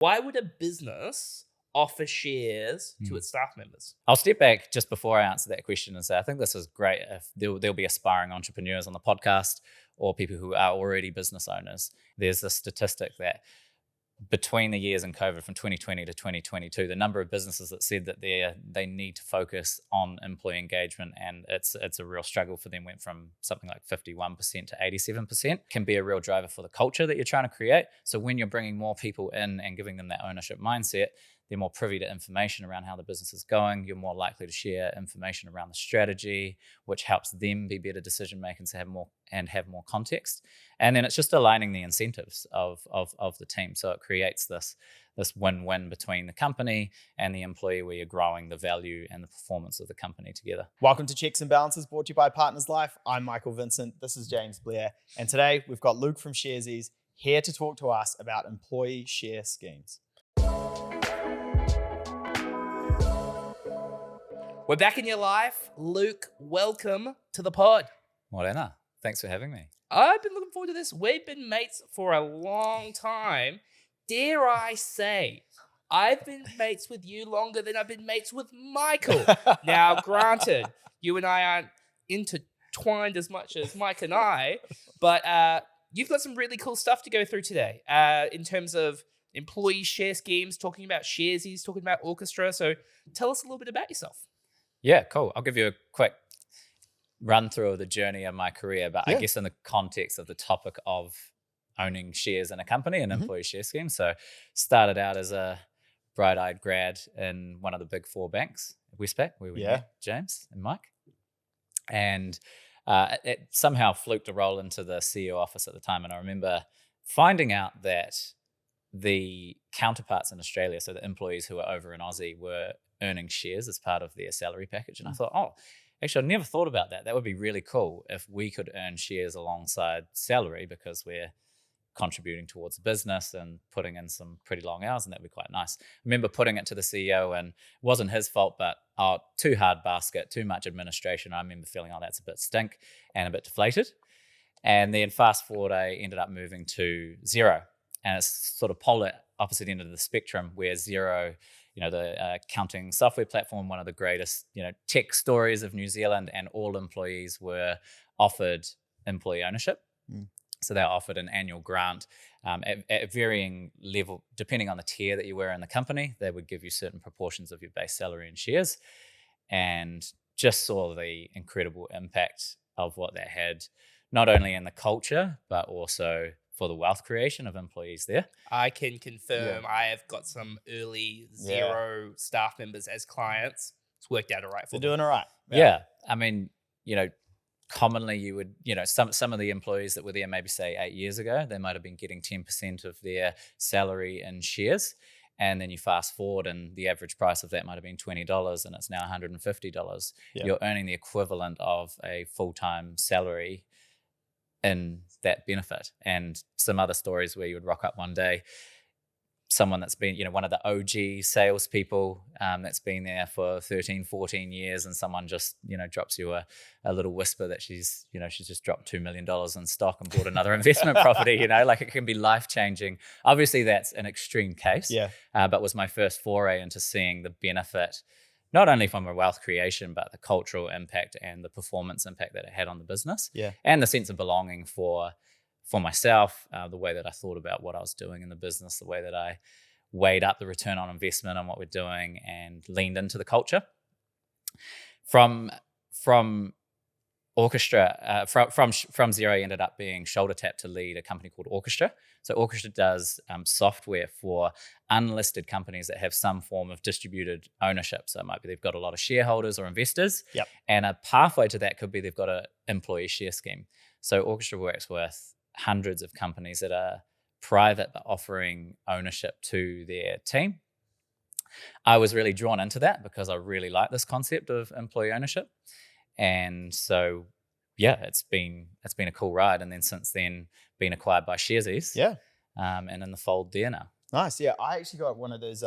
Why would a business offer shares to its staff members? I'll step back just before I answer that question and say I think this is great if there'll be aspiring entrepreneurs on the podcast or people who are already business owners. There's a statistic that between the years in COVID from 2020 to 2022, the number of businesses that said that they need to focus on employee engagement, and it's a real struggle for them, went from something like 51% to 87%, can be a real driver for the culture that you're trying to create. So when you're bringing more people in and giving them that ownership mindset, they're more privy to information around how the business is going. You're more likely to share information around the strategy, which helps them be better decision makers have more context. And then it's just aligning the incentives of the team. So it creates this win-win between the company and the employee, where you're growing the value and the performance of the company together. Welcome to Checks and Balances, brought to you by Partners Life. I'm Michael Vincent. This is James Blair. And today we've got Luke from Sharesies here to talk to us about employee share schemes. We're back in your life. Luke, welcome to the pod. Morena, thanks for having me. I've been looking forward to this. We've been mates for a long time. Dare I say, I've been mates with you longer than I've been mates with Michael. Now, granted, you and I aren't intertwined as much as Mike and I, but you've got some really cool stuff to go through today in terms of employee share schemes, talking about Sharesies, talking about Orchestra. So tell us a little bit about yourself. Yeah, cool. I'll give you a quick run through of the journey of my career, but I guess in the context of the topic of owning shares in a company and employee share scheme. So started out as a bright-eyed grad in one of the big four banks, Westpac, where we met James and Mike. And it somehow fluked a role into the CEO office at the time. And I remember finding out that the counterparts in Australia, so the employees who were over in Aussie, were earning shares as part of their salary package. And I thought, actually, I never thought about that. That would be really cool if we could earn shares alongside salary, because we're contributing towards the business and putting in some pretty long hours, and that'd be quite nice. I remember putting it to the CEO, and it wasn't his fault, but too hard basket, too much administration. I remember feeling, that's a bit stink and a bit deflated. And then fast forward, I ended up moving to Xero. And it's sort of polar opposite end of the spectrum, where Xero, the accounting software platform, one of the greatest, tech stories of New Zealand, and all employees were offered employee ownership. So they were offered an annual grant at varying level, depending on the tier that you were in the company. They would give you certain proportions of your base salary and shares, and just saw the incredible impact of what that had, not only in the culture, but also for the wealth creation of employees there. I can confirm I have got some early Xero staff members as clients. It's worked out all right for them. They're doing all right. Yeah. I mean, commonly you would, some of the employees that were there maybe say 8 years ago, they might have been getting 10% of their salary in shares. And then you fast forward and the average price of that might have been $20 and it's now $150. Yeah. You're earning the equivalent of a full-time salary in that benefit. And some other stories where you would rock up one day, someone that's been, one of the OG salespeople that's been there for 13, 14 years, and someone just, drops you a little whisper that she's just dropped $2 million in stock and bought another investment property, like it can be life-changing. Obviously that's an extreme case, but was my first foray into seeing the benefit, not only from a wealth creation, but the cultural impact and the performance impact that it had on the business, and the sense of belonging for myself, the way that I thought about what I was doing in the business, the way that I weighed up the return on investment on what we're doing and leaned into the culture. From Orchestra, from Xero, I ended up being shoulder tapped to lead a company called Orchestra. So Orchestra does software for unlisted companies that have some form of distributed ownership. So it might be they've got a lot of shareholders or investors, and a pathway to that could be they've got an employee share scheme. So Orchestra works with hundreds of companies that are private but offering ownership to their team. I was really drawn into that because I really like this concept of employee ownership. And so, it's been a cool ride. And then since then, been acquired by Sharesies. And in the fold there now. Nice. Yeah, I actually got one of those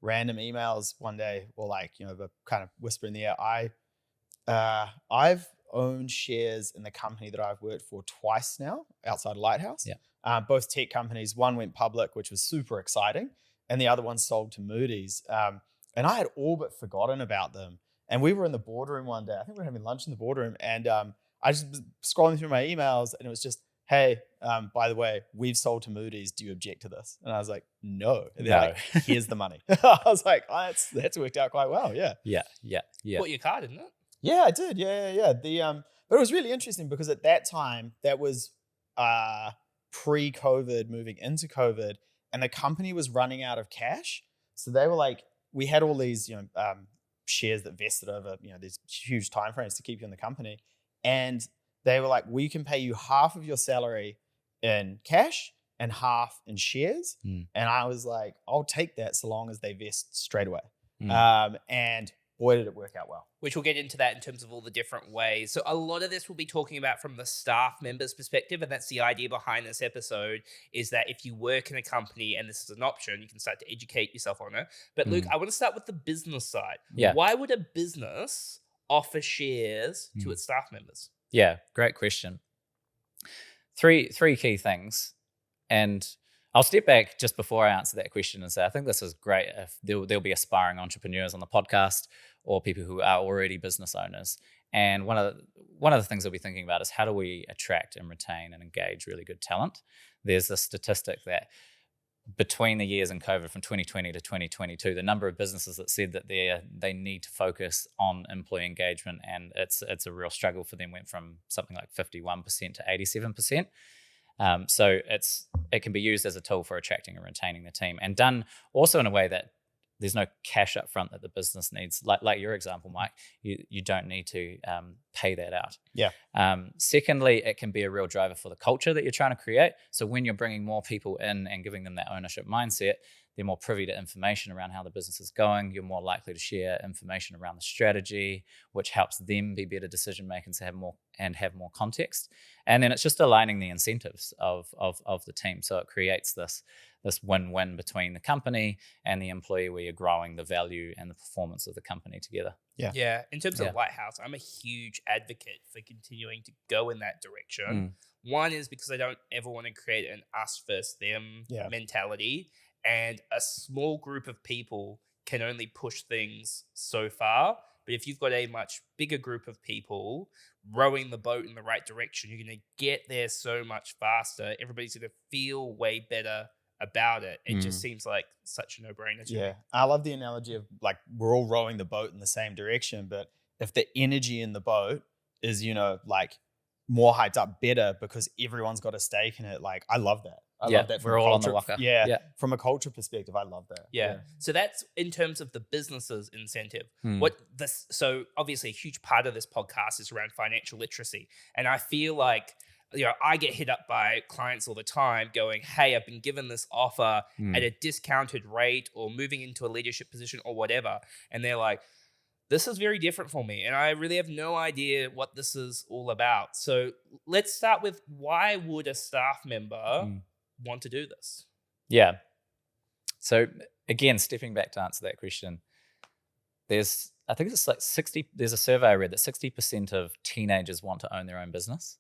random emails one day, or the kind of whisper in the air. I've owned shares in the company that I've worked for twice now, outside of Lighthouse. Both tech companies. One went public, which was super exciting. and the other one sold to Moody's. And I had all but forgotten about them. And we were in the boardroom one day. I think we were having lunch in the boardroom, and I just was scrolling through my emails, and it was just, hey, by the way, we've sold to Moody's. Do you object to this? And I was like, no. And they're like, here's the money. I was like, oh, that's worked out quite well. Yeah. Yeah. Bought your car, didn't it? Yeah, I did. Yeah. But it was really interesting because at that time, that was pre-COVID, moving into COVID, and the company was running out of cash. So they were like, we had all these, shares that vested over, these huge timeframes to keep you in the company. And they were like, we can pay you half of your salary in cash and half in shares. And I was like, I'll take that so long as they vest straight away. And boy, did it work out well. Which we'll get into that in terms of all the different ways. So a lot of this we'll be talking about from the staff members' perspective, and that's the idea behind this episode, is that if you work in a company and this is an option, you can start to educate yourself on it. But Luke, I want to start with the business side. Yeah. Why would a business offer shares to its staff members? Yeah, great question. Three key things. And I'll step back just before I answer that question and say, I think this is great if there'll be aspiring entrepreneurs on the podcast or people who are already business owners. And one of the things I'll be thinking about is how do we attract and retain and engage really good talent? There's a statistic that between the years in COVID from 2020 to 2022, the number of businesses that said that they need to focus on employee engagement, and it's a real struggle for them, went from something like 51% to 87%. So it can be used as a tool for attracting and retaining the team, and done also in a way that there's no cash up front that the business needs. Like your example, Mike, you don't need to pay that out. Yeah. Secondly, it can be a real driver for the culture that you're trying to create. So when you're bringing more people in and giving them that ownership mindset, they're more privy to information around how the business is going. You're more likely to share information around the strategy, which helps them be better decision makers, have more context. And then it's just aligning the incentives of the team. So it creates this win-win between the company and the employee, where you're growing the value and the performance of the company together. Yeah. In terms of Lighthouse, I'm a huge advocate for continuing to go in that direction. One is because I don't ever want to create an us versus them mentality. And a small group of people can only push things so far. But if you've got a much bigger group of people rowing the boat in the right direction, you're going to get there so much faster. Everybody's going to feel way better about it. It just seems like such a no-brainer to me. I love the analogy of like we're all rowing the boat in the same direction, but if the energy in the boat is, like more hyped up, better because everyone's got a stake in it, like I love that. I love that. We're all on the walker. Yeah. From a culture perspective, I love that. Yeah. So that's in terms of the business's incentive. So obviously a huge part of this podcast is around financial literacy. And I feel like, I get hit up by clients all the time going, hey, I've been given this offer at a discounted rate or moving into a leadership position or whatever. And they're like, this is very different for me. And I really have no idea what this is all about. So let's start with, why would a staff member want to do this? Yeah. So again, stepping back to answer that question, there's a survey I read that 60% of teenagers want to own their own business.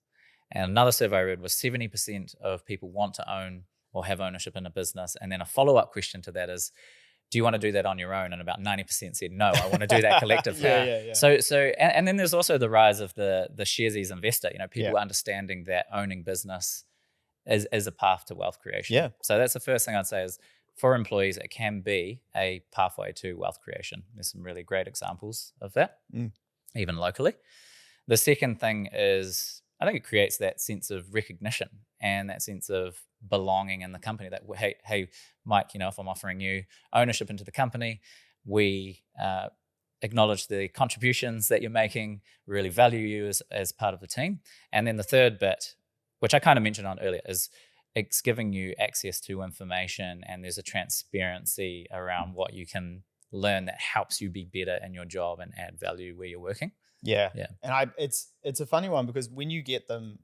And another survey I read was 70% of people want to own or have ownership in a business. And then a follow-up question to that is, do you want to do that on your own? And about 90% said, no, I want to do that collectively. Yeah. So and then there's also the rise of the Sharesies investor, people understanding that owning business is a path to wealth creation. Yeah. So that's the first thing I'd say is, for employees, it can be a pathway to wealth creation. There's some really great examples of that, even locally. The second thing is, I think it creates that sense of recognition and that sense of belonging in the company, that, hey, Mike, if I'm offering you ownership into the company, we acknowledge the contributions that you're making, really value you as part of the team. And then the third bit, which I kind of mentioned on earlier, is it's giving you access to information, and there's a transparency around what you can learn that helps you be better in your job and add value where you're working. Yeah. And it's a funny one because when you get them,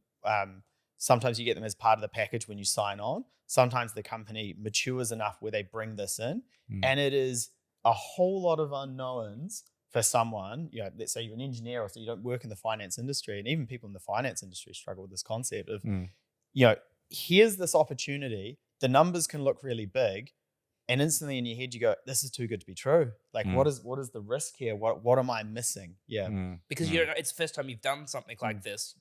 sometimes you get them as part of the package when you sign on. Sometimes the company matures enough where they bring this in, and it is a whole lot of unknowns for someone. Let's say you're an engineer, or so you don't work in the finance industry, and even people in the finance industry struggle with this concept of, here's this opportunity. The numbers can look really big, And instantly in your head, you go, this is too good to be true. Like, what is the risk here? What am I missing? Yeah. Because you don't know, it's the first time you've done something like this,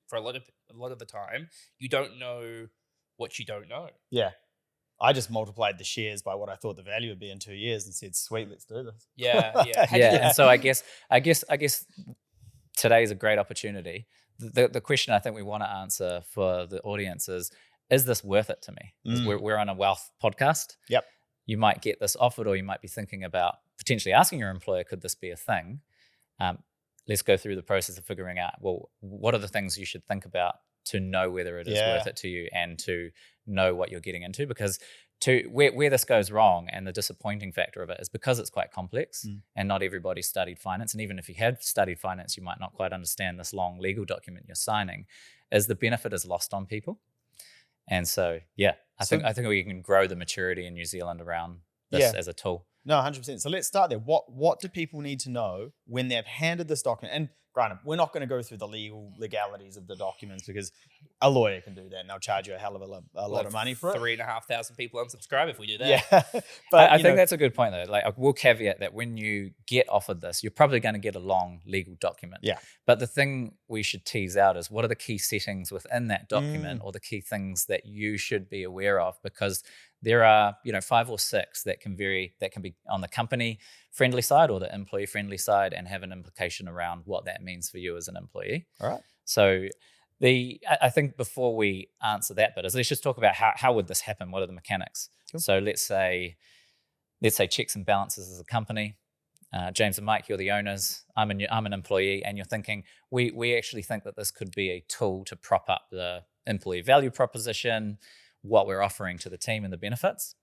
for a lot of the time, you don't know what you don't know. Yeah. I just multiplied the shares by what I thought the value would be in 2 years and said, sweet, let's do this. Yeah. And so I guess today is a great opportunity. The question I think we want to answer for the audience is this worth it to me? We're on a wealth podcast. Yep. You might get this offered, or you might be thinking about potentially asking your employer, could this be a thing? Let's go through the process of figuring out, well, what are the things you should think about to know whether it is worth it to you and to know what you're getting into? Because where this goes wrong, and the disappointing factor of it, is because it's quite complex and not everybody studied finance. And even if you have studied finance, you might not quite understand this long legal document you're signing, is the benefit is lost on people. And so, I think we can grow the maturity in New Zealand around this as a tool. No, 100%. So let's start there. What do people need to know when they've handed this document? And granted, we're not going to go through the legalities of the documents, because a lawyer can do that and they'll charge you a hell of a lot of money for it. 3,500 people unsubscribe if we do that. Yeah. But I think that's a good point, though. Like, we'll caveat that when you get offered this, you're probably going to get a long legal document. Yeah. But the thing we should tease out is, what are the key settings within that document, or the key things that you should be aware of? Because there are, 5 or 6 that can be on the company friendly side or the employee friendly side, and have an implication around what that means for you as an employee. All right. So I think before we answer that bit, let's just talk about how would this happen? What are the mechanics? Cool. So let's say checks and balances as a company. James and Mike, you're the owners. I'm an employee, and you're thinking, we actually think that this could be a tool to prop up the employee value proposition, what we're offering to the team, and the benefits.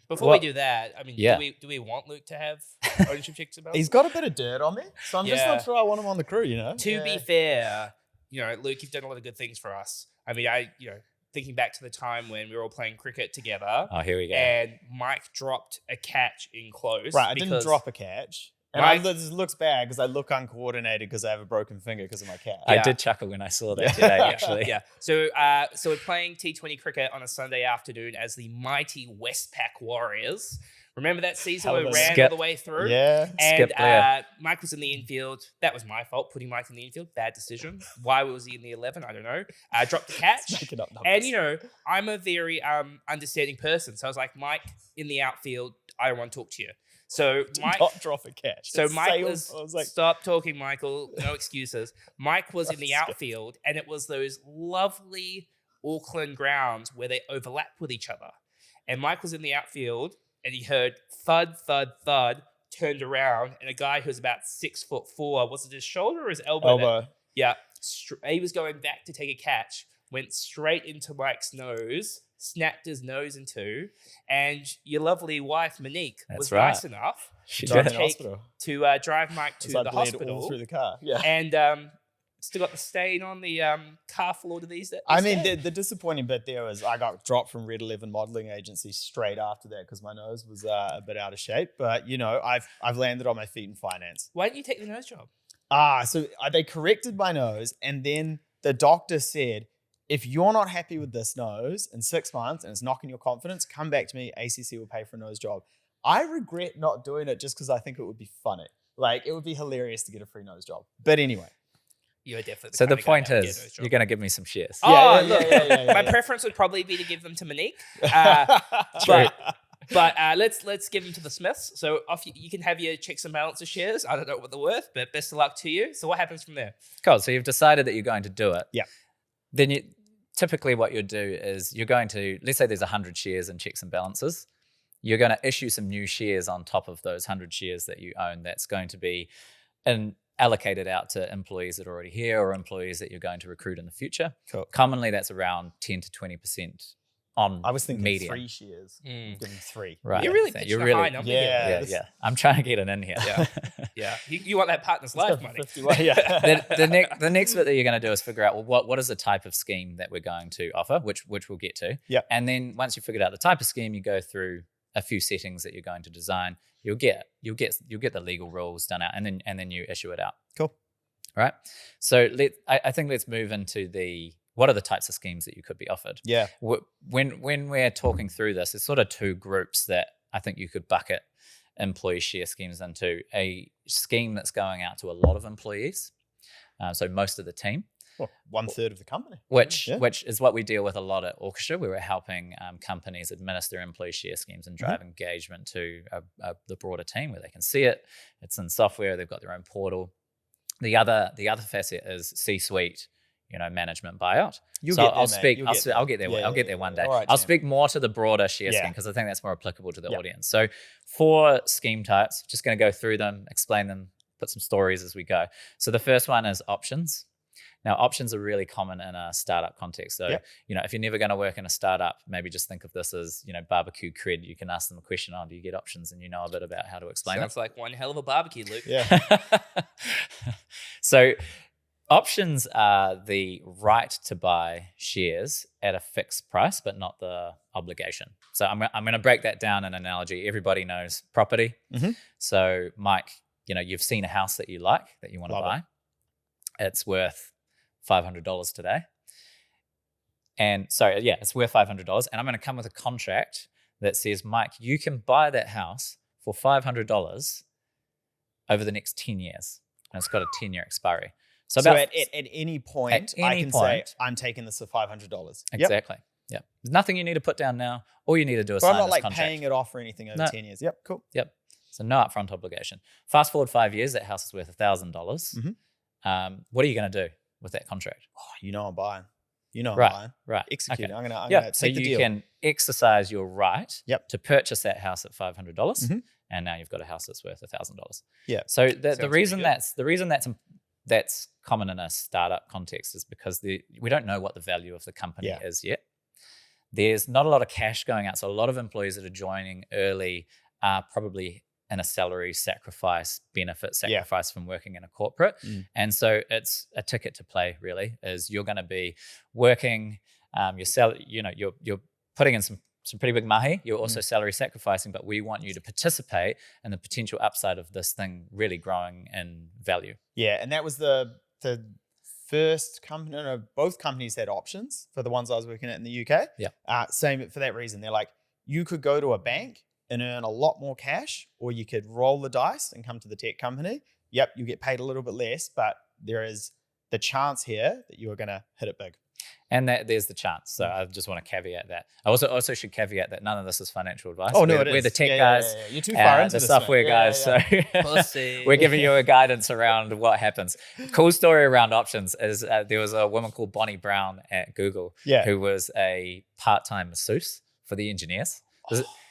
Before we do that, I mean, do we want Luke to have ownership checks about? He's got a bit of dirt on me, so I'm just not sure I want him on the crew. To be fair, Luke, you've done a lot of good things for us. I mean, thinking back to the time when we were all playing cricket together. Oh, here we go. And Mike dropped a catch in close. Right, I didn't drop a catch. And this looks bad because I look uncoordinated because I have a broken finger because of my cat. I did chuckle when I saw that today, actually. Yeah. So we're playing T20 cricket on a Sunday afternoon as the mighty Westpac Warriors. Remember that season where we ran all the way through? Yeah. And Mike was in the infield. That was my fault, putting Mike in the infield. Bad decision. Why was he in the 11? I don't know. Dropped the catch. Making up numbers. And, I'm a very understanding person. So I was like, Mike, in the outfield, I don't want to talk to you. So Mike, not drop a catch. So Mike was like, stop talking, Michael. No excuses. Mike was in the outfield, and it was those lovely Auckland grounds where they overlap with each other. And Mike was in the outfield, and he heard thud, thud, thud. Turned around, and a guy who was about 6'4", was it his shoulder or his elbow? Elbow. He was going back to take a catch. Went straight into Mike's nose. Snapped his nose in two, and your lovely wife Monique was nice enough to drive Mike to the hospital all through the car. Yeah, and still got the stain on the car floor to these days. I mean, the disappointing bit there was I got dropped from Red 11 modeling agency straight after that because my nose was a bit out of shape. But I've landed on my feet in finance. Why didn't you take the nose job? So they corrected my nose, and then the doctor said, if you're not happy with this nose in 6 months and it's knocking your confidence, come back to me. ACC will pay for a nose job. I regret not doing it just because I think it would be funny. Like, it would be hilarious to get a free nose job. But anyway. You're definitely so the point is, you're going to give me some shares. Yeah. My preference would probably be to give them to Monique. But let's give them to the Smiths. So you can have your checks and balances shares. I don't know what they're worth, but best of luck to you. So what happens from there? Cool. So you've decided that you're going to do it. Yeah. Then typically what you'll do is you're going to, let's say there's 100 shares in checks and balances. You're going to issue some new shares on top of those 100 shares that you own. That's going to be allocated out to employees that are already here or employees that you're going to recruit in the future. Cool. Commonly, that's around 10 to 20% on I was thinking median. 3 shares. Give them 3. Right. You're really pitching a high number here. Yeah. I'm trying to get it in here. Yeah. You want that partner's life money. The next bit that you're going to do is figure out, well, what is the type of scheme that we're going to offer, which we'll get to. Yeah. And then once you've figured out the type of scheme, you go through a few settings that you're going to design. You'll get the legal rules done out, and then you issue it out. Cool. All right. So I think let's move into what are the types of schemes that you could be offered? Yeah. When we're talking through this, there's sort of 2 groups that I think you could bucket employee share schemes into a scheme that's going out to a lot of employees, so most of the team. Well, 1/3 of the company. Which is what we deal with a lot at Orchestra, where we're helping companies administer employee share schemes and drive engagement to the broader team, where they can see it. It's in software. They've got their own portal. The other facet is C-suite, management buyout. I'll get there. I'll get there one day. Right, I'll speak more to the broader share scheme because I think that's more applicable to the audience. So 4 scheme types, just going to go through them, explain them, put some stories as we go. So the first one is options. Now, options are really common in a startup context. So, if you're never going to work in a startup, maybe just think of this as, barbecue cred. You can ask them a question on, do you get options? And you know a bit about how to explain Sounds like one hell of a barbecue, Luke. Yeah. So options are the right to buy shares at a fixed price, but not the obligation. So I'm going to break that down in an analogy. Everybody knows property. So Mike, you've seen a house that you like, that you want to buy. It's worth $500 today. And it's worth $500. And I'm going to come with a contract that says, Mike, you can buy that house for $500 over the next 10 years. And it's got a 10-year expiry. So at any point, I can say, I'm taking this for $500. Exactly. Yeah. There's nothing you need to put down now. All you need to do is sign this contract. I'm not paying it off or anything over 10 years. Yep, cool. Yep. So no upfront obligation. Fast forward 5 years, that house is worth $1,000. What are you going to do with that contract? I'm buying. I'm buying. Right. Executing. Okay. I'm gonna take the deal. So you can exercise your right to purchase that house at $500, and now you've got a house that's worth $1,000. Yeah. So the reason that's common in a startup context is because we don't know what the value of the company is yet. There's not a lot of cash going out, so a lot of employees that are joining early are probably in a salary sacrifice, benefit sacrifice from working in a corporate. And so it's a ticket to play, really, is you're going to be working, you're putting in some pretty big mahi. You're also salary sacrificing, but we want you to participate in the potential upside of this thing really growing in value. Yeah, and that was the first company. No, both companies had options for the ones I was working at in the UK. Yeah. Same for that reason. They're like, you could go to a bank and earn a lot more cash, or you could roll the dice and come to the tech company. Yep, you get paid a little bit less, but there is the chance here that you are going to hit it big. And there's the chance. So I just want to caveat that. I also should caveat that none of this is financial advice. Oh, no, it is. We're the tech guys. Yeah. You're too far into the this, software guys. So we're giving you a guidance around what happens. Cool story around options is there was a woman called Bonnie Brown at Google who was a part-time masseuse for the engineers.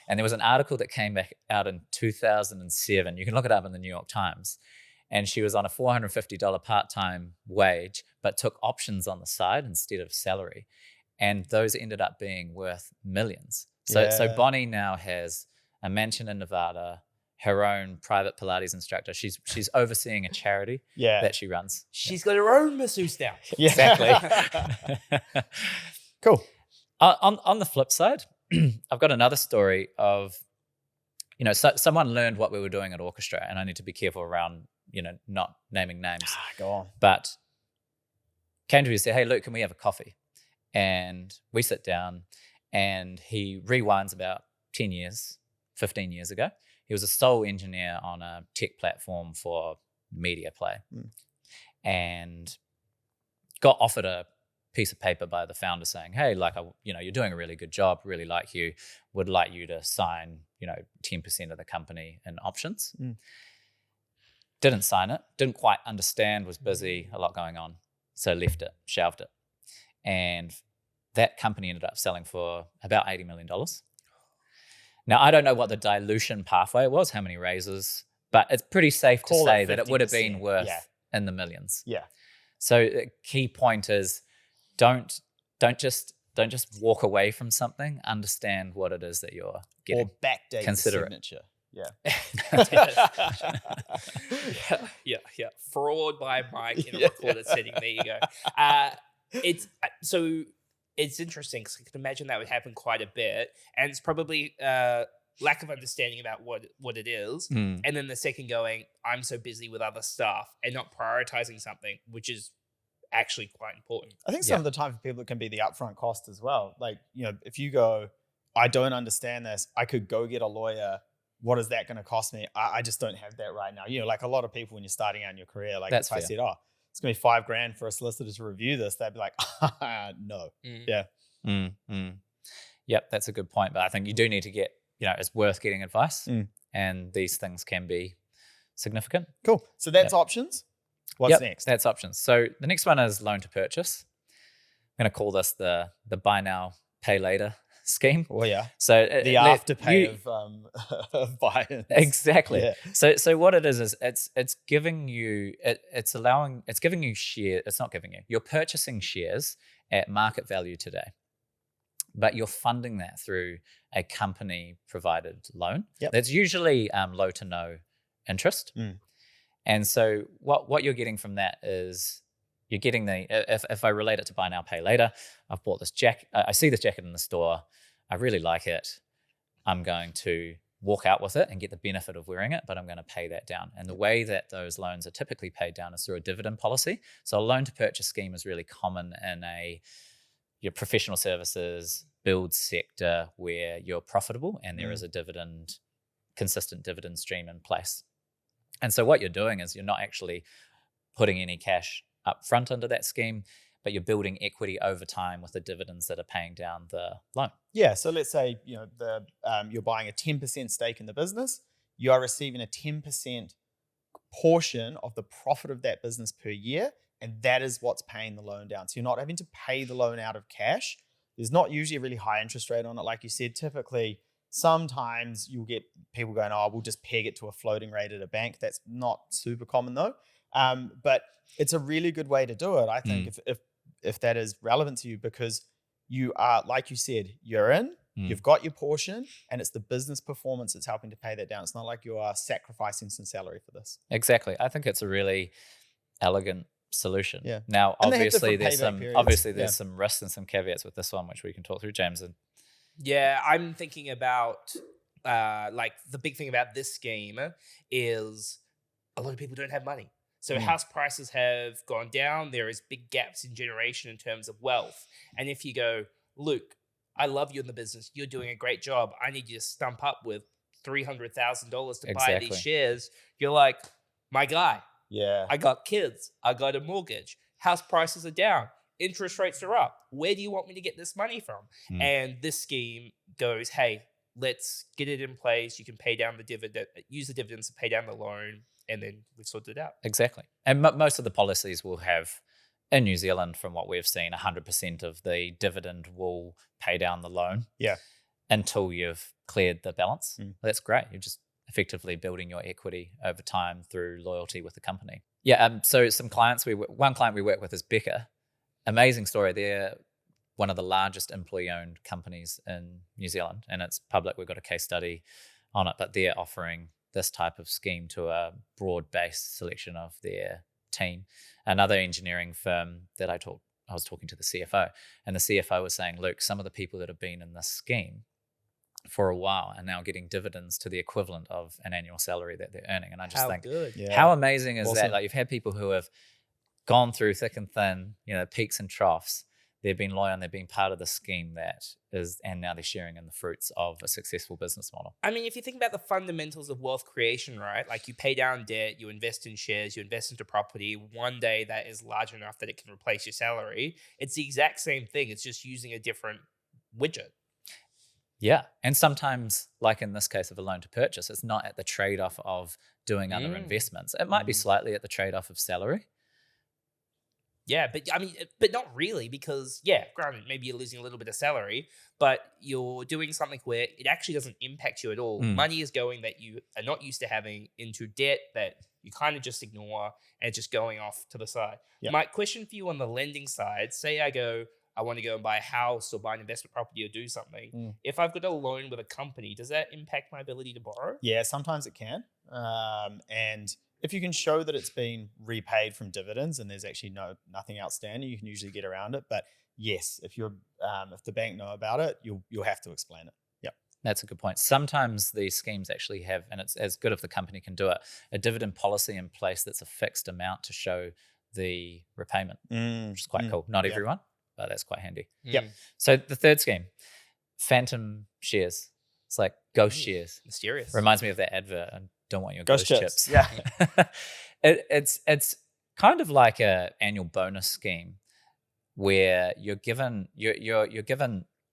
And there was an article that came back out in 2007. You can look it up in the New York Times. And she was on a $450 part-time wage, but took options on the side instead of salary. And those ended up being worth millions. So Bonnie now has a mansion in Nevada, her own private Pilates instructor. She's overseeing a charity that she runs. She's got her own masseuse now. Exactly. Cool. On the flip side, I've got another story of, someone learned what we were doing at Orchestra, and I need to be careful around, not naming names. Go on. But came to me and said, hey, Luke, can we have a coffee? And we sit down, and he rewinds about 10 years, 15 years ago. He was a sole engineer on a tech platform for media play and got offered a piece of paper by the founder saying, hey, you're doing a really good job, really like you, would like you to sign, 10% of the company in options. Didn't sign it, didn't quite understand, was busy, a lot going on. So left it, shelved it. And that company ended up selling for about $80 million. Now, I don't know what the dilution pathway was, how many raises, but it's pretty safe to say that it would have been worth in the millions. Yeah. So the key point is don't just walk away from something. Understand what it is that you're getting. Or backdate Consider the signature. Yeah. Fraud by Mike in a recorded setting. There you go. It's interesting because I can imagine that would happen quite a bit, and it's probably lack of understanding about what it is, and then the second going, I'm so busy with other stuff and not prioritizing something, which is actually quite important. I think some of the time for people it can be the upfront cost as well. Like, if you go, I don't understand this. I could go get a lawyer. What is that going to cost me? I just don't have that right now. Like a lot of people when you're starting out in your career, like That's if I fair. said, oh, it's going to be $5,000 for a solicitor to review this, they'd be like, no. Yeah. Yep, that's a good point. But I think you do need to get, it's worth getting advice, and these things can be significant. Cool. So that's options. What's next? That's options. So the next one is loan to purchase. I'm going to call this the buy now, pay later scheme. Well, yeah. So the afterpay of buy-ins. Exactly. Yeah. So what it is it's giving you share. It's not giving you. You're purchasing shares at market value today, but you're funding that through a company provided loan. Yep. That's usually low to no interest. And so what you're getting from that is you're getting if I relate it to buy now, pay later, I've bought this jacket. I see this jacket in the store. I really like it. I'm going to walk out with it and get the benefit of wearing it, but I'm going to pay that down. And the way that those loans are typically paid down is through a dividend policy. So a loan to purchase scheme is really common in your professional services, build sector where you're profitable and there is a consistent dividend stream in place. And so what you're doing is you're not actually putting any cash up front into that scheme, but you're building equity over time with the dividends that are paying down the loan. Yeah. So let's say you're buying a 10% stake in the business. You are receiving a 10% portion of the profit of that business per year, and that is what's paying the loan down. So you're not having to pay the loan out of cash. There's not usually a really high interest rate on it, like you said. Typically, sometimes you'll get people going, "Oh, we'll just peg it to a floating rate at a bank." That's not super common though. But it's a really good way to do it, I think, if that is relevant to you, because you are, like you said, you're in, you've got your portion, and it's the business performance that's helping to pay that down. It's not like you are sacrificing some salary for this. Exactly. I think it's a really elegant solution. Yeah. Now, And they have obviously, different payback periods. there's some risks and some caveats with this one, which we can talk through, James. Yeah, I'm thinking about like the big thing about this scheme is a lot of people don't have money. So house prices have gone down. There is big gaps in generation in terms of wealth. And if you go, Luke, I love you in the business. You're doing a great job. I need you to stump up with $300,000 to buy these shares. You're like, my guy. Yeah. I got kids. I got a mortgage. House prices are down. Interest rates are up. Where do you want me to get this money from? And this scheme goes, hey, let's get it in place. You can pay down the dividend, use the dividends to pay down the loan, and then we've sorted it out. Exactly. And most of the policies will have, in New Zealand, from what we've seen, 100% of the dividend will pay down the loan. Yeah. Until you've cleared the balance. That's great. You're just effectively building your equity over time through loyalty with the company. Yeah. So some clients, one client we work with is Becca. Amazing story. They're one of the largest employee-owned companies in New Zealand, and it's public. We've got a case study on it, but they're offering this type of scheme to a broad-based selection of their team. Another engineering firm that I was talking to the CFO, and the CFO was saying, Luke, some of the people that have been in this scheme for a while are now getting dividends to the equivalent of an annual salary that they're earning. And I just think, how amazing is that? Like, you've had people who have gone through thick and thin, peaks and troughs. They've been loyal and they've been part of the scheme and now they're sharing in the fruits of a successful business model. I mean, if you think about the fundamentals of wealth creation, right? Like, you pay down debt, you invest in shares, you invest into property. One day that is large enough that it can replace your salary. It's the exact same thing. It's just using a different widget. Yeah. And sometimes, like in this case of a loan to purchase, it's not at the trade-off of doing other investments. It might be slightly at the trade-off of salary. Yeah, but I mean, but not really, because granted, maybe you're losing a little bit of salary, but you're doing something where it actually doesn't impact you at all. Money is going that you are not used to having into debt that you kind of just ignore, and it's just going off to the side. Yep. My question for you on the lending side, say I want to go and buy a house or buy an investment property or do something. If I've got a loan with a company, does that impact my ability to borrow? Yeah, sometimes it can. And if you can show that it's been repaid from dividends and there's actually nothing outstanding, you can usually get around it. But yes, if the bank know about it, you'll have to explain it. Yep. That's a good point. Sometimes these schemes actually have, and it's as good if the company can do it, a dividend policy in place that's a fixed amount to show the repayment, which is quite cool. Not everyone, but that's quite handy. Yep. So the third scheme, phantom shares. It's like ghost shares. Mysterious. Reminds me of that advert. I don't want your Ghost ghost, chips. chips. Yeah. It's kind of like a annual bonus scheme where you're given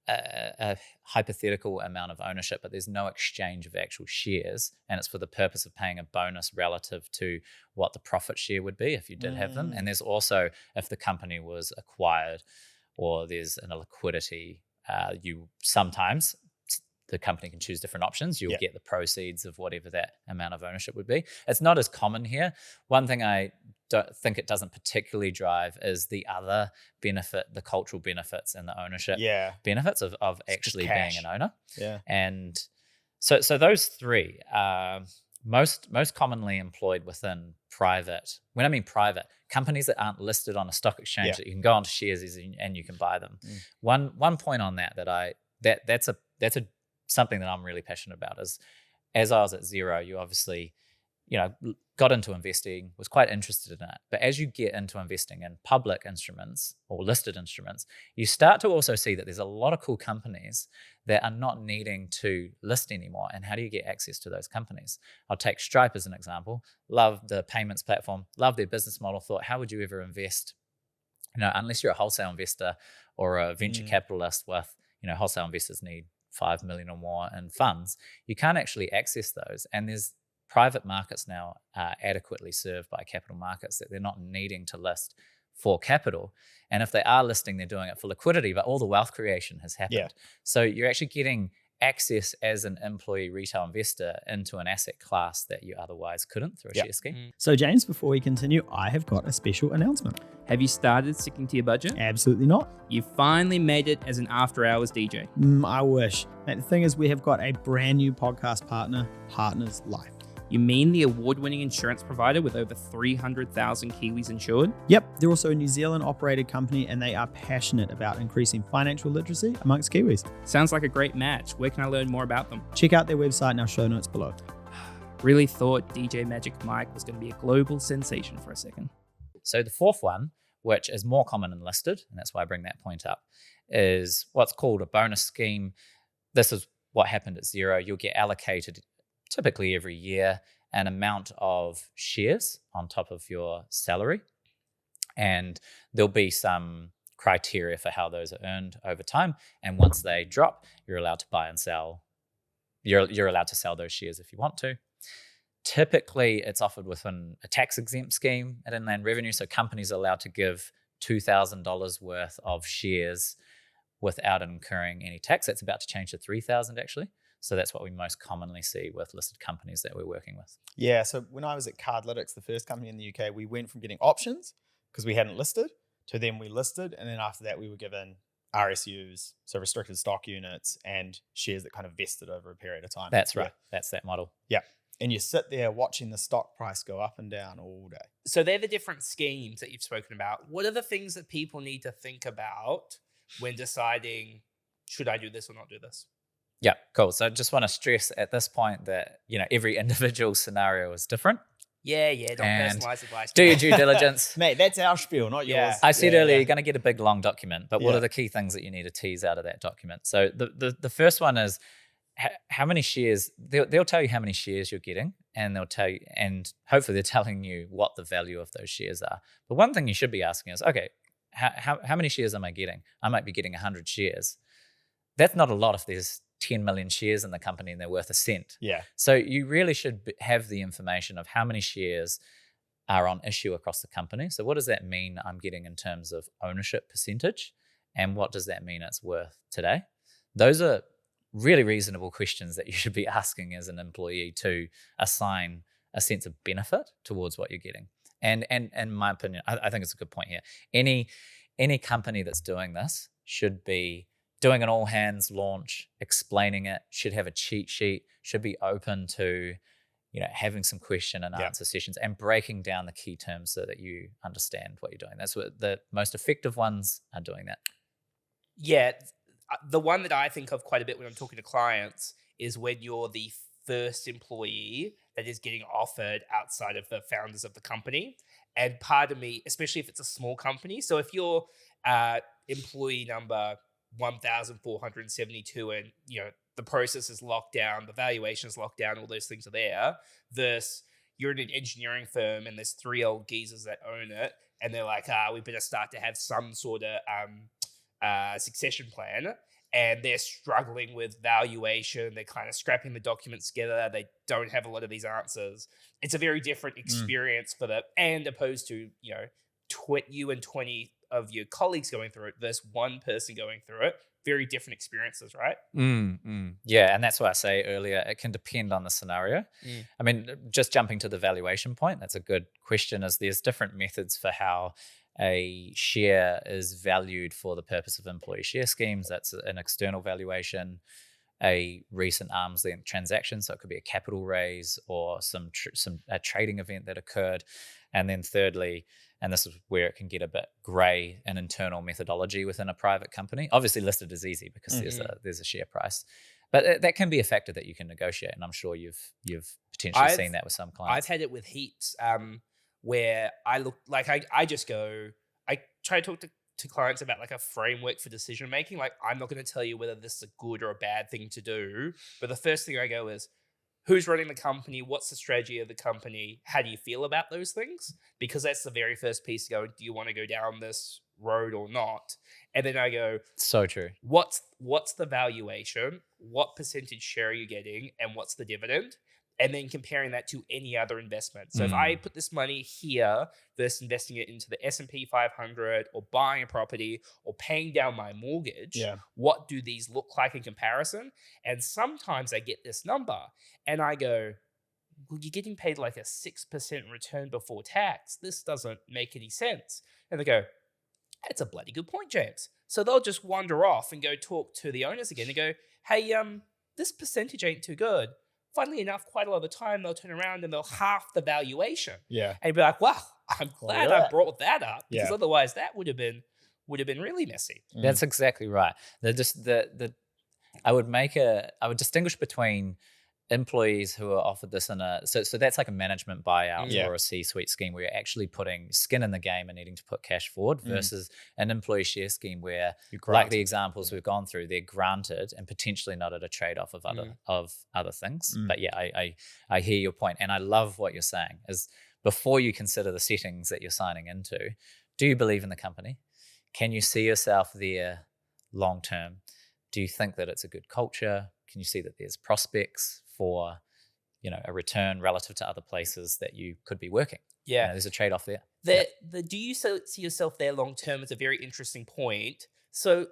a hypothetical amount of ownership, but there's no exchange of actual shares, and it's for the purpose of paying a bonus relative to what the profit share would be if you did have them. And there's also, if the company was acquired or there's a liquidity, you sometimes the company can choose different options. You'll get the proceeds of whatever that amount of ownership would be. It's not as common here. One thing I don't think it doesn't particularly drive is the other benefit, the cultural benefits and the ownership benefits of actually being an owner. Yeah. And so those three are most commonly employed within private. When I mean private, companies that aren't listed on a stock exchange that you can go onto Sharesies and you can buy them. One point on that's something that I'm really passionate about is, as I was at Xero, you obviously, got into investing, was quite interested in it. But as you get into investing in public instruments or listed instruments, you start to also see that there's a lot of cool companies that are not needing to list anymore. And how do you get access to those companies? I'll take Stripe as an example. Love the payments platform, love their business model. Thought, how would you ever invest? Unless you're a wholesale investor or a venture capitalist with, wholesale investors need 5 million or more in funds, you can't actually access those. And there's private markets now are adequately served by capital markets that they're not needing to list for capital. And if they are listing, they're doing it for liquidity, but all the wealth creation has happened. Yeah. So you're actually getting access as an employee retail investor into an asset class that you otherwise couldn't through a share scheme. So James, before we continue, I have got a special announcement. Have you started sticking to your budget? Absolutely not. You finally made it as an after hours DJ. I wish. Mate, the thing is, we have got a brand new podcast partner, Partners Life. You mean the award-winning insurance provider with over 300,000 Kiwis insured? Yep, they're also a New Zealand-operated company, and they are passionate about increasing financial literacy amongst Kiwis. Sounds like a great match. Where can I learn more about them? Check out their website in our show notes below. Really thought DJ Magic Mike was going to be a global sensation for a second. So the fourth one, which is more common and listed, and that's why I bring that point up, is what's called a bonus scheme. This is what happened at Xero. You'll get allocated typically every year an amount of shares on top of your salary. And there'll be some criteria for how those are earned over time. And once they drop, you're allowed to buy and sell. You're allowed to sell those shares if you want to. Typically, it's offered within a tax-exempt scheme at Inland Revenue. So companies are allowed to give $2,000 worth of shares without incurring any tax. That's about to change to $3,000 actually. So that's what we most commonly see with listed companies that we're working with. Yeah, so when I was at Cardlytics, the first company in the UK, we went from getting options because we hadn't listed to then we listed. And then after that, we were given RSUs, so restricted stock units, and shares that kind of vested over a period of time. That's right. That's that model. Yeah. And you sit there watching the stock price go up and down all day. So they're the different schemes that you've spoken about. What are the things that people need to think about when deciding, should I do this or not do this? Yeah, cool. So I just want to stress at this point that, every individual scenario is different. Yeah, don't personalize advice. Do your due diligence. Mate, that's our spiel, not yours. I said earlier, you're going to get a big, long document, but what are the key things that you need to tease out of that document? So the first one is how many shares, they'll tell you how many shares you're getting, and they'll tell you, and hopefully they're telling you what the value of those shares are. But one thing you should be asking is, okay, how many shares am I getting? I might be getting 100 shares. That's not a lot if there's 10 million shares in the company and they're worth a cent. Yeah. So you really should have the information of how many shares are on issue across the company. So what does that mean I'm getting in terms of ownership percentage? And what does that mean it's worth today? Those are really reasonable questions that you should be asking as an employee to assign a sense of benefit towards what you're getting. And in my opinion, I think it's a good point here. Any company that's doing this should be doing an all hands launch, explaining it, should have a cheat sheet, should be open to, having some question and answer sessions and breaking down the key terms so that you understand what you're doing. That's what the most effective ones are doing that. Yeah. The one that I think of quite a bit when I'm talking to clients is when you're the first employee that is getting offered outside of the founders of the company. And part of me, especially if it's a small company, so if you're employee number 1,472 and the process is locked down, the valuation is locked down, all those things are there, versus you're in an engineering firm and there's 3 old geezers that own it, and they're like, we better start to have some sort of succession plan, and they're struggling with valuation, they're kind of scrapping the documents together, they don't have a lot of these answers. It's a very different experience for them, and opposed to you and 20 of your colleagues going through it versus one person going through it. Very different experiences, right? Yeah, and that's why I say earlier, it can depend on the scenario. I mean, just jumping to the valuation point, that's a good question, is there's different methods for how a share is valued for the purpose of employee share schemes. That's an external valuation, a recent arm's length transaction, so it could be a capital raise or a trading event that occurred. And then thirdly, and this is where it can get a bit grey, an internal methodology within a private company. Obviously listed is easy because there's a share price, but that can be a factor that you can negotiate, and I'm sure you've potentially seen that with some clients. I've had it with heaps where I look like I try to talk to clients about like a framework for decision making. Like, I'm not going to tell you whether this is a good or a bad thing to do, but the first thing I go is, who's running the company? What's the strategy of the company? How do you feel about those things? Because that's the very first piece to go, do you want to go down this road or not? And then I go, so true. What's the valuation? What percentage share are you getting? And what's the dividend? And then comparing that to any other investment. So if I put this money here versus investing it into the S&P 500 or buying a property or paying down my mortgage, what do these look like in comparison? And sometimes I get this number and I go, well, you're getting paid like a 6% return before tax. This doesn't make any sense. And they go, that's a bloody good point, James. So they'll just wander off and go talk to the owners again and go, hey, this percentage ain't too good. Funnily enough, quite a lot of the time, they'll turn around and they'll half the valuation. Yeah. And be like, wow, I'm glad I brought that up, because otherwise that would have been really messy. That's exactly right. I would distinguish between employees who are offered this in so that's like a management buyout or a C-suite scheme where you're actually putting skin in the game and needing to put cash forward, versus an employee share scheme where, like the examples we've gone through, they're granted and potentially not at a trade-off of other things. But yeah, I hear your point, and I love what you're saying is, before you consider the settings that you're signing into, do you believe in the company? Can you see yourself there long term? Do you think that it's a good culture? Can you see that there's prospects for, a return relative to other places that you could be working? Yeah, there's a trade-off there. Do you see yourself there long term? Is a very interesting point. So,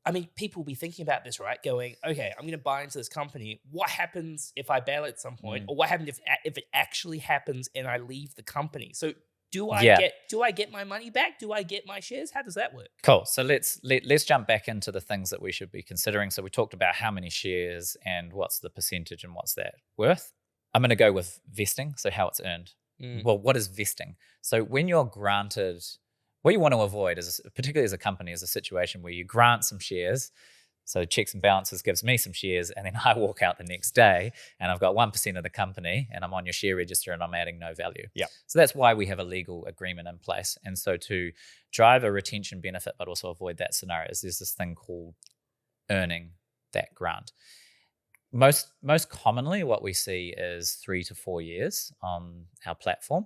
I mean, people will be thinking about this, right? Going, okay, I'm going to buy into this company. What happens if I bail at some point, or what happens if it actually happens and I leave the company? So, do I get my money back? Do I get my shares? How does that work? Cool. So let's jump back into the things that we should be considering. So we talked about how many shares and what's the percentage and what's that worth. I'm going to go with vesting, so how it's earned. Well, what is vesting? So when you're granted, what you want to avoid, is, particularly as a company, is a situation where you grant some shares. So checks and balances gives me some shares, and then I walk out the next day and I've got 1% of the company and I'm on your share register and I'm adding no value. Yeah. So that's why we have a legal agreement in place. And so to drive a retention benefit, but also avoid that scenario, is there's this thing called earning that grant. Most commonly what we see is 3 to 4 years on our platform.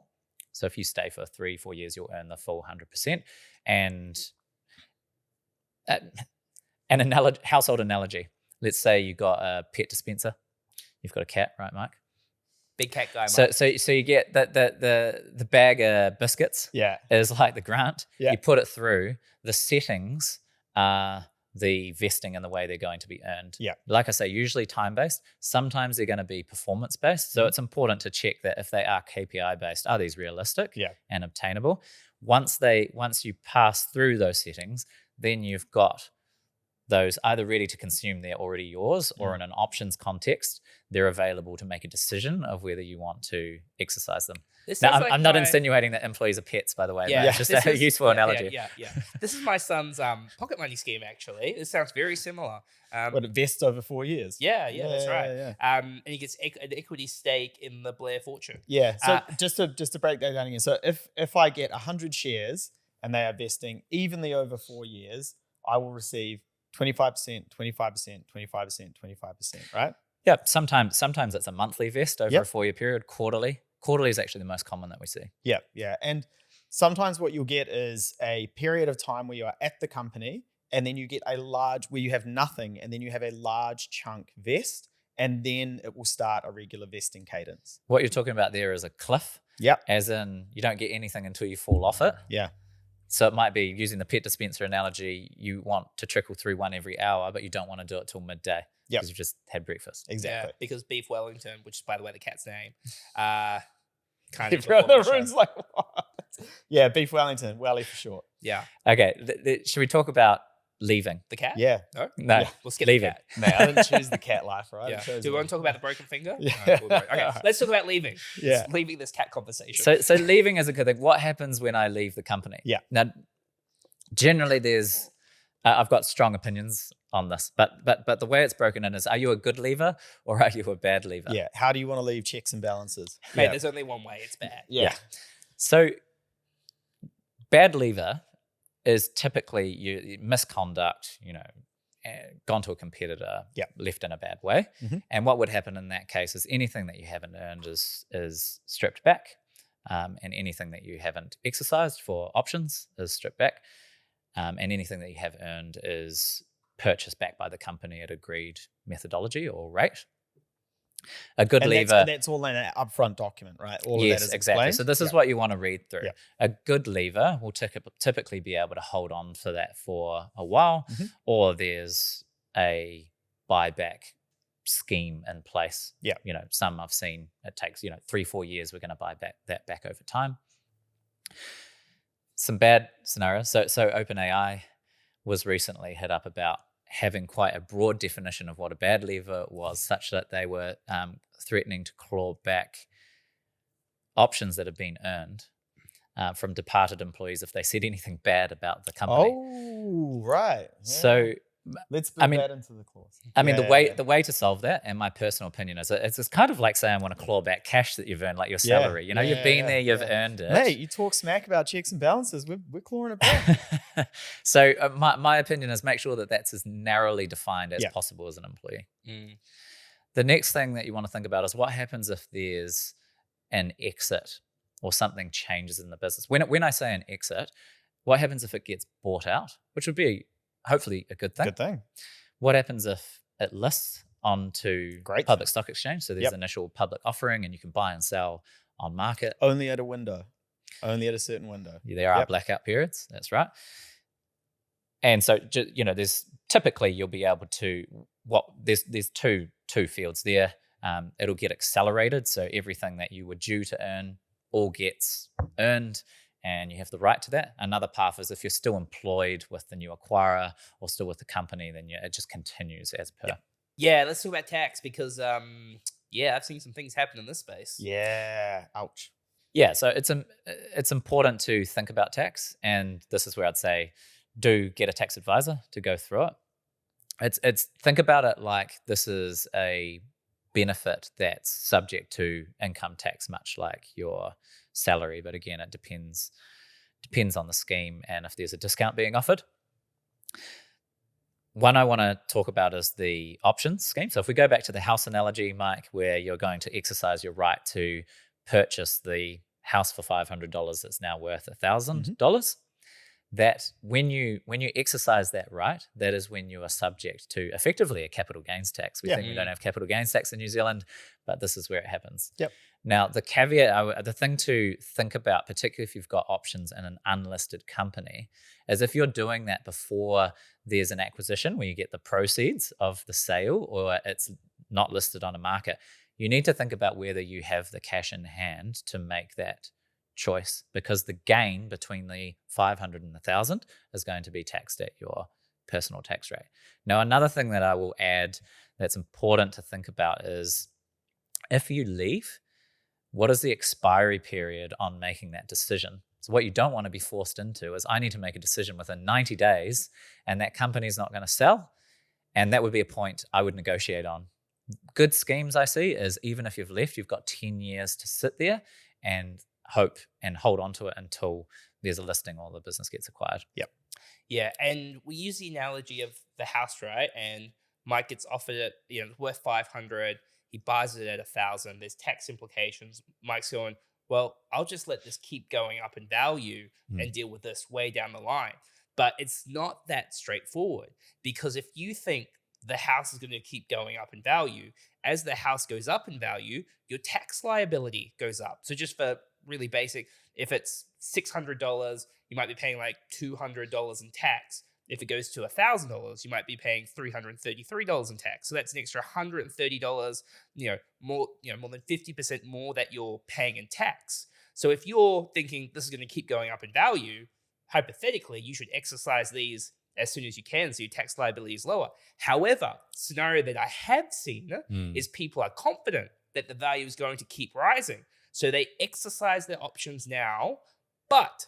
So if you stay for 3-4 years, you'll earn the full 100%. And an household analogy. Let's say you got a pet dispenser. You've got a cat, right, Mike? Big cat guy, Mike. So you get the bag of biscuits. Yeah. Is like the grant. Yeah. You put it through. The settings are the vesting and the way they're going to be earned. Yeah. Like I say, usually time-based. Sometimes they're going to be performance-based. So it's important to check that if they are KPI-based, are these realistic and obtainable? Once you pass through those settings, then you've got those either ready to consume, they're already yours, or in an options context, they're available to make a decision of whether you want to exercise them. Now, I'm not insinuating that employees are pets, by the way. Yeah, but it's just a useful analogy. Yeah. This is my son's pocket money scheme, actually. This sounds very similar. But it vests over 4 years. Yeah, that's right. Yeah. And he gets an equity stake in the Blair fortune. Yeah. So just to break that down again. So if I get 100 shares and they are vesting evenly over 4 years, I will receive 25%, 25%, 25%, 25%, right? Yeah, sometimes it's a monthly vest over Yep. a 4-year period. Quarterly is actually the most common that we see. Yeah. And sometimes what you'll get is a period of time where you are at the company, and then you get where you have nothing, and then you have a large chunk vest, and then it will start a regular vesting cadence. What you're talking about there is a cliff. Yep. As in, you don't get anything until you fall off it. Yeah. So it might be, using the pet dispenser analogy, you want to trickle through one every hour, but you don't want to do it till midday. Yep. Because you've just had breakfast. Exactly. Yeah, because Beef Wellington, which is by the way the cat's name, kind of Everyone in the performed the room's show. like, what? Yeah, Beef Wellington, Welly for short. Yeah, Okay, should we talk about leaving? the cat. Yeah. No, No, Yeah. we'll skip leaving. the cat. No, I didn't choose the cat life, right? I Yeah. chose Do we want it. to talk about the broken finger? Yeah. Alright, we'll go. Okay, let's talk about leaving. Yeah. Leaving this cat conversation. So leaving is a good thing. What happens when I leave the company? Yeah. Now, generally, there's I've got strong opinions on this, but the way it's broken in is: are you a good leaver or are you a bad leaver? Yeah. How do you want to leave checks and balances? Mate, Yeah. there's only one way. It's bad. Yeah. So, bad leaver is typically you misconduct, gone to a competitor, Yep. left in a bad way. Mhm. And what would happen in that case is anything that you haven't earned is stripped back, and anything that you haven't exercised for options is stripped back, and anything that you have earned is purchased back by the company at agreed methodology or rate. A good And leaver. that's all in an upfront document, right? All Yes, of that is exactly. explained. So this is Yeah. what you want to read through. Yeah. A good leaver will typically be able to hold on to that for a while, Mhm. or there's a buyback scheme in place. Yeah. Some I've seen it takes 3-4 years. We're going to buy that back over time. Some bad scenarios. So OpenAI was recently hit up about having quite a broad definition of what a bad leaver was, such that they were threatening to claw back options that have been earned from departed employees if they said anything bad about the company. Oh, right. Yeah. So, let's I build mean- that into the clause. I mean, Yeah. the way to solve that, and my personal opinion is, it's kind of like saying I want to claw back cash that you've earned, like your Yeah. salary. You've been there, you've Yeah. earned it. Mate, you talk smack about checks and balances. We're clawing it back. So my opinion is make sure that that's as narrowly defined as Yeah. possible as an employee. Mm. The next thing that you want to think about is what happens if there's an exit or something changes in the business. When I say an exit, what happens if it gets bought out, which would be hopefully a good thing. Good thing. What happens if it lists onto Great public thing. stock exchange? So there's Yep. initial public offering and you can buy and sell on market. Only at a window. Only at a certain window. There are Yep. blackout periods. That's right. And so, there's typically you'll be able to there's two fields there. It'll get accelerated, so everything that you were due to earn all gets earned, and you have the right to that. Another path is if you're still employed with the new acquirer or still with the company, then it just continues as per. Yeah, let's talk about tax because I've seen some things happen in this space. Yeah. Ouch. Yeah, so it's important to think about tax, and this is where I'd say do get a tax advisor to go through it. It's think about it like this is a benefit that's subject to income tax, much like your salary. But again, it depends on the scheme and if there's a discount being offered. One I want to talk about is the options scheme. So if we go back to the house analogy, Mike, where you're going to exercise your right to purchase the house for $500 that's now worth $1,000, that when you exercise that right, that is when you are subject to effectively a capital gains tax. We think we don't have capital gains tax in New Zealand, but this is where it happens. Yep. Now, the caveat, the thing to think about, particularly if you've got options in an unlisted company, is if you're doing that before there's an acquisition where you get the proceeds of the sale or it's not listed on a market, you need to think about whether you have the cash in hand to make that choice, because the gain between the 500 and the 1,000 is going to be taxed at your personal tax rate. Now, another thing that I will add that's important to think about is if you leave, what is the expiry period on making that decision? So what you don't want to be forced into is I need to make a decision within 90 days and that company is not going to sell. And that would be a point I would negotiate on. Good schemes I see is even if you've left, you've got 10 years to sit there and hope and hold on to it until there's a listing or the business gets acquired. Yep. Yeah, and we use the analogy of the house, right? And Mike gets offered it, worth 500. He buys it at 1,000. There's tax implications. Mike's going, well, I'll just let this keep going up in value and deal with this way down the line. But it's not that straightforward, because if you think the house is going to keep going up in value, as the house goes up in value, your tax liability goes up. So just for really basic, if it's $600, you might be paying like $200 in tax. If it goes to $1,000, you might be paying $333 in tax. So that's an extra $130, more than 50% more that you're paying in tax. So if you're thinking this is going to keep going up in value, hypothetically, you should exercise these as soon as you can, so your tax liability is lower. However, scenario that I have seen is people are confident that the value is going to keep rising. So they exercise their options now, but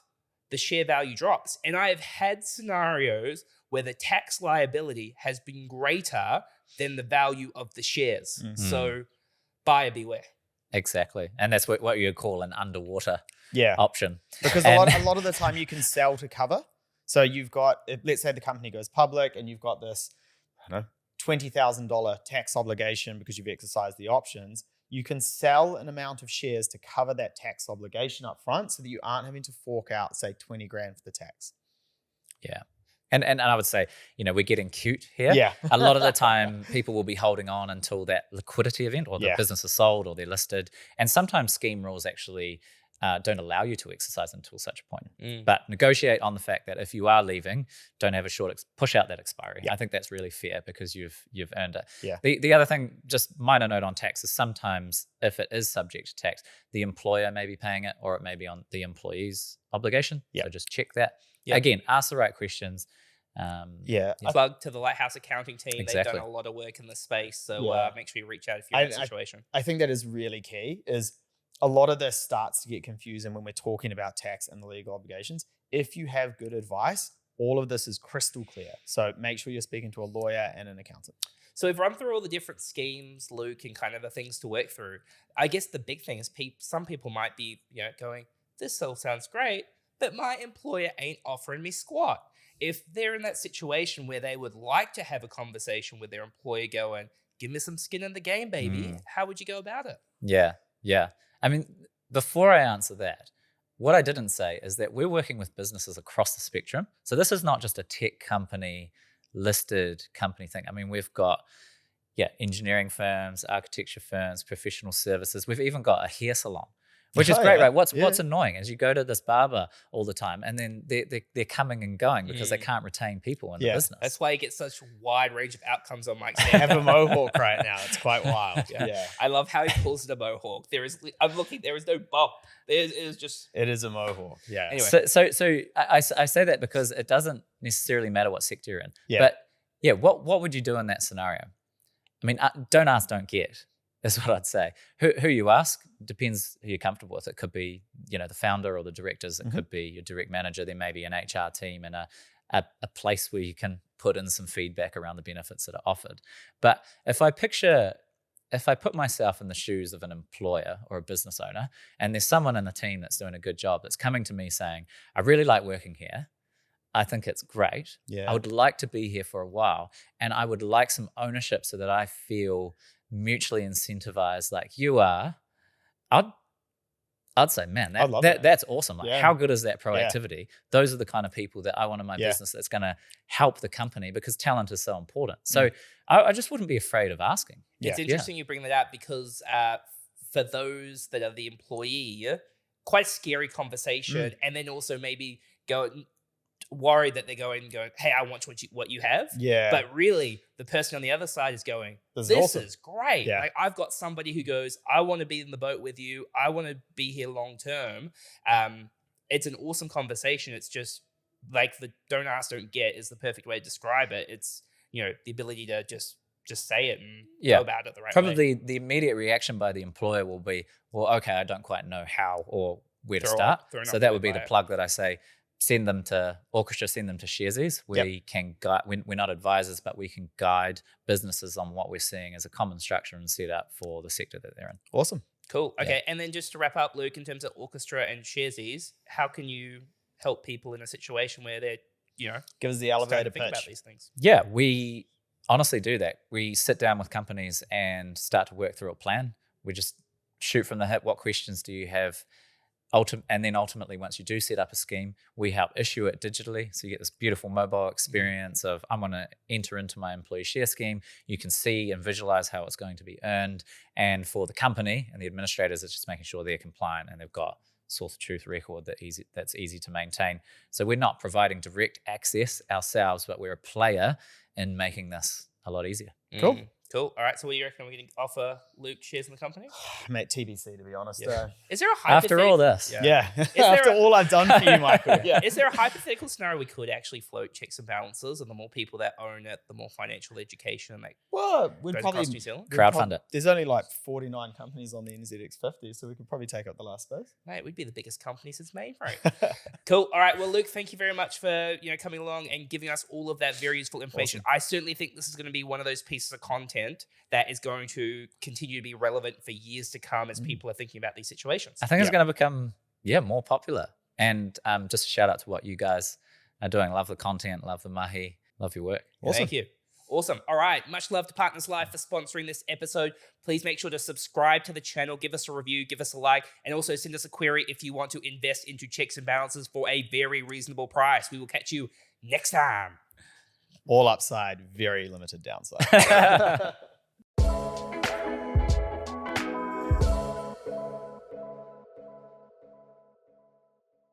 the share value drops. And I have had scenarios where the tax liability has been greater than the value of the shares. So buyer beware. Exactly. And that's what you'd call an underwater option. Because a lot of the time you can sell to cover. So you've got, let's say the company goes public and you've got this, $20,000 tax obligation because you've exercised the options. You can sell an amount of shares to cover that tax obligation up front so that you aren't having to fork out, say, 20 grand for the tax. Yeah. And I would say, we're getting cute here. Yeah. A lot of the time, people will be holding on until that liquidity event or the business is sold or they're listed. And sometimes scheme rules actually don't allow you to exercise until such a point. But negotiate on the fact that if you are leaving, don't have a short push out that expiry. I think that's really fair because you've earned it. Yeah. The other thing, just minor note on tax, is sometimes if it is subject to tax, the employer may be paying it or it may be on the employee's obligation. So just check that. Again, ask the right questions. Plug to the Lighthouse accounting team. Exactly. They've done a lot of work in this space. So make sure you reach out if you're in that situation. I think that is really key. Is a lot of this starts to get confusing when we're talking about tax and the legal obligations. If you have good advice, all of this is crystal clear. So make sure you're speaking to a lawyer and an accountant. So we've run through all the different schemes, Luke, and kind of the things to work through. I guess the big thing is some people might be going, this all sounds great, but my employer ain't offering me squat. If they're in that situation where they would like to have a conversation with their employer going, give me some skin in the game, baby, how would you go about it? Yeah. I mean, before I answer that, what I didn't say is that we're working with businesses across the spectrum. So this is not just a tech company, listed company thing. I mean, we've got engineering firms, architecture firms, professional services. We've even got a hair salon, which is great, right? What's annoying is you go to this barber all the time and then they're coming and going because they can't retain people in the business. That's why you get such a wide range of outcomes on Mike's I have a mohawk right now. It's quite wild. Yeah. I love how he pulls it a mohawk. There is no bump. It is a mohawk. Yeah. Anyway. So I say that because it doesn't necessarily matter what sector you're in. Yeah. But what would you do in that scenario? I mean, don't ask, don't get. Is what I'd say. Who you ask depends who you're comfortable with. It could be, the founder or the directors. It could be your direct manager. There may be an HR team and a place where you can put in some feedback around the benefits that are offered. But if I put myself in the shoes of an employer or a business owner, and there's someone in the team that's doing a good job that's coming to me saying, I really like working here. I think it's great. I would like to be here for a while. And I would like some ownership so that I feel mutually incentivized like you are, I'd say, man, that's awesome. Like, how good is that proactivity? Those are the kind of people that I want in my business that's going to help the company because talent is so important. So I just wouldn't be afraid of asking. It's interesting you bring that up because for those that are the employee, quite a scary conversation. And then also maybe worried that they're going, hey, I want what you have. Yeah. But really, the person on the other side is going, this is great. Yeah. Like, I've got somebody who goes, I want to be in the boat with you. I want to be here long term. It's an awesome conversation. It's just like the don't ask, don't get is the perfect way to describe it. It's, the ability to just say it and go about it the right way. Probably the immediate reaction by the employer will be, well, okay, I don't quite know how or where to start. So that would be the plug that I say, send them to Orchestra, send them to Sharesies. We can guide, we're not advisors, but we can guide businesses on what we're seeing as a common structure and set up for the sector that they're in. Awesome. Cool. Okay. And then just to wrap up, Luke, in terms of Orchestra and Sharesies, how can help people in a situation where they're, Give us the starting elevator to think about pitch. these things. Yeah, we honestly do that. We sit down with companies and start to work through a plan. We just shoot from the hip. What questions do you have? And then ultimately, once you do set up a scheme, we help issue it digitally. So you get this beautiful mobile experience of, I'm going to enter into my employee share scheme. You can see and visualize how it's going to be earned. And for the company and the administrators, it's just making sure they're compliant and they've got source of truth record that's easy to maintain. So we're not providing direct access ourselves, but we're a player in making this a lot easier. Cool. Cool. All right. So what do you reckon? Are we going to offer Luke shares in the company? Mate, TBC, to be honest. Yeah. Uh, Is there a After all this. yeah. there After a- all I've done for you, Michael. Yeah. Is there a hypothetical scenario we could actually float checks and balances, and the more people that own it, the more financial education and Well, we'd goes probably across New Zealand? Crowdfund it. There's only like 49 companies on the NZX50, so we could probably take up the last space. Mate, we'd be the biggest company since mainframe. Cool. All right. Well, Luke, thank you very much for coming along and giving us all of that very useful information. Awesome. I certainly think this is going to be one of those pieces of content that is going to continue to be relevant for years to come as people are thinking about these situations. I think it's going to become, more popular. And just a shout out to what you guys are doing. Love the content, love the mahi, love your work. Awesome. Thank you. Awesome. All right. Much love to Partners Live for sponsoring this episode. Please make sure to subscribe to the channel, give us a review, give us a like, and also send us a query if you want to invest into checks and balances for a very reasonable price. We will catch you next time. All upside, very limited downside.